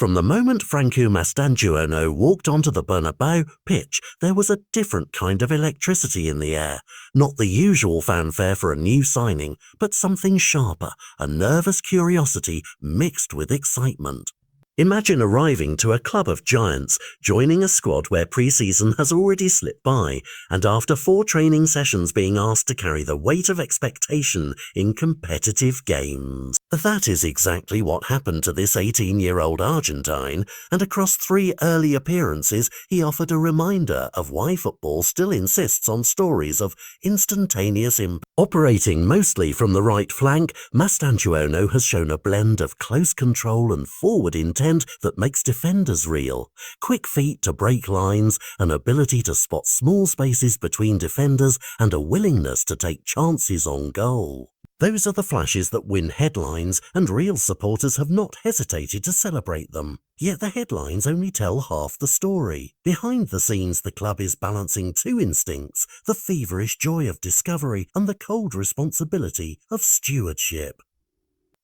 From the moment Franco Mastantuono walked onto the Bernabeu pitch, there was a different kind of electricity in the air. Not the usual fanfare for a new signing, but something sharper, a nervous curiosity mixed with excitement. Imagine arriving to a club of giants, joining a squad where pre-season has already slipped by, and after 4 training sessions being asked to carry the weight of expectation in competitive games. That is exactly what happened to this 18-year-old Argentine, and across 3 early appearances he offered a reminder of why football still insists on stories of instantaneous impact. Operating mostly from the right flank, Mastantuono has shown a blend of close control and forward intent that makes defenders reel. Quick feet to break lines, an ability to spot small spaces between defenders, and a willingness to take chances on goal. Those are the flashes that win headlines, and real supporters have not hesitated to celebrate them. Yet the headlines only tell half the story. Behind the scenes, the club is balancing 2 instincts, the feverish joy of discovery and the cold responsibility of stewardship.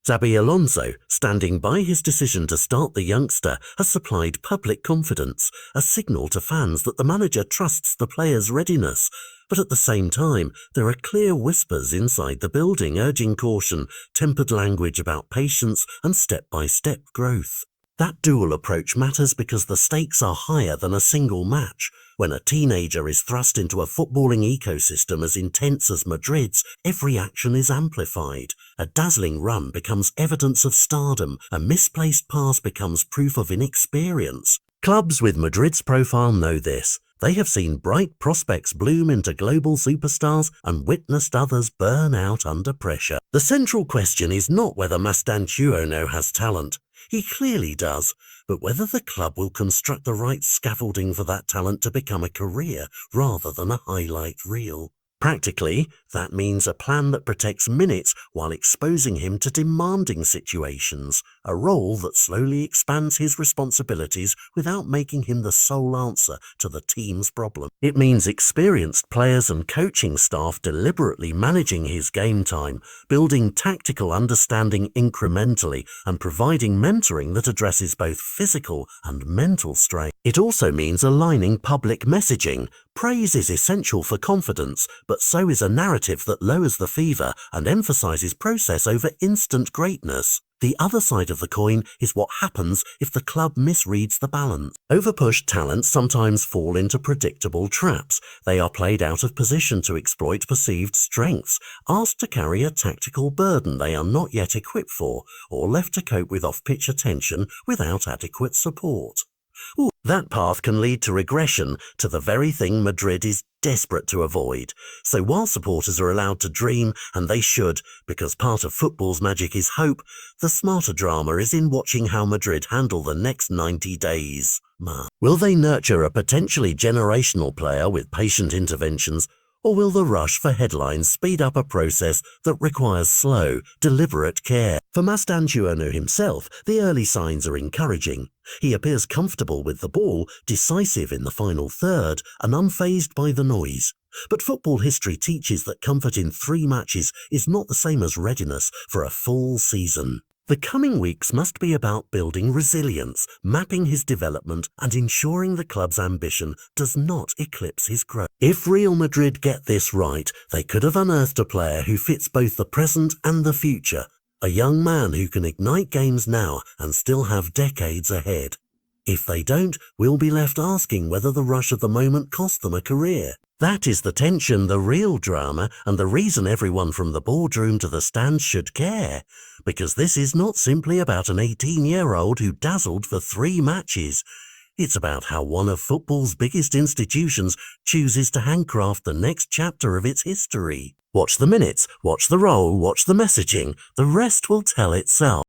Xabi Alonso, standing by his decision to start the youngster, has supplied public confidence, a signal to fans that the manager trusts the player's readiness. But at the same time, there are clear whispers inside the building urging caution, tempered language about patience and step-by-step growth. That dual approach matters because the stakes are higher than a single match. When a teenager is thrust into a footballing ecosystem as intense as Madrid's, every action is amplified. A dazzling run becomes evidence of stardom, a misplaced pass becomes proof of inexperience. Clubs with Madrid's profile know this. They have seen bright prospects bloom into global superstars and witnessed others burn out under pressure. The central question is not whether Mastantuono has talent. He clearly does, but whether the club will construct the right scaffolding for that talent to become a career rather than a highlight reel. Practically, that means a plan that protects minutes while exposing him to demanding situations, a role that slowly expands his responsibilities without making him the sole answer to the team's problem. It means experienced players and coaching staff deliberately managing his game time, building tactical understanding incrementally, and providing mentoring that addresses both physical and mental strain. It also means aligning public messaging. Praise is essential for confidence, but so is a narrative that lowers the fever and emphasizes process over instant greatness. The other side of the coin is what happens if the club misreads the balance. Overpushed talents sometimes fall into predictable traps. They are played out of position to exploit perceived strengths, asked to carry a tactical burden they are not yet equipped for, or left to cope with off-pitch attention without adequate support. That path can lead to regression, to the very thing Madrid is desperate to avoid. So while supporters are allowed to dream, and they should, because part of football's magic is hope, the smarter drama is in watching how Madrid handle the next 90 days. Will they nurture a potentially generational player with patient interventions, or will the rush for headlines speed up a process that requires slow, deliberate care? For Mastantuono himself, the early signs are encouraging. He appears comfortable with the ball, decisive in the final third, and unfazed by the noise. But football history teaches that comfort in 3 matches is not the same as readiness for a full season. The coming weeks must be about building resilience, mapping his development, and ensuring the club's ambition does not eclipse his growth. If Real Madrid get this right, they could have unearthed a player who fits both the present and the future, a young man who can ignite games now and still have decades ahead. If they don't, we'll be left asking whether the rush of the moment cost them a career. That is the tension, the real drama, and the reason everyone from the boardroom to the stands should care. Because this is not simply about an 18-year-old who dazzled for 3 matches. It's about how one of football's biggest institutions chooses to handcraft the next chapter of its history. Watch the minutes, watch the role, watch the messaging. The rest will tell itself.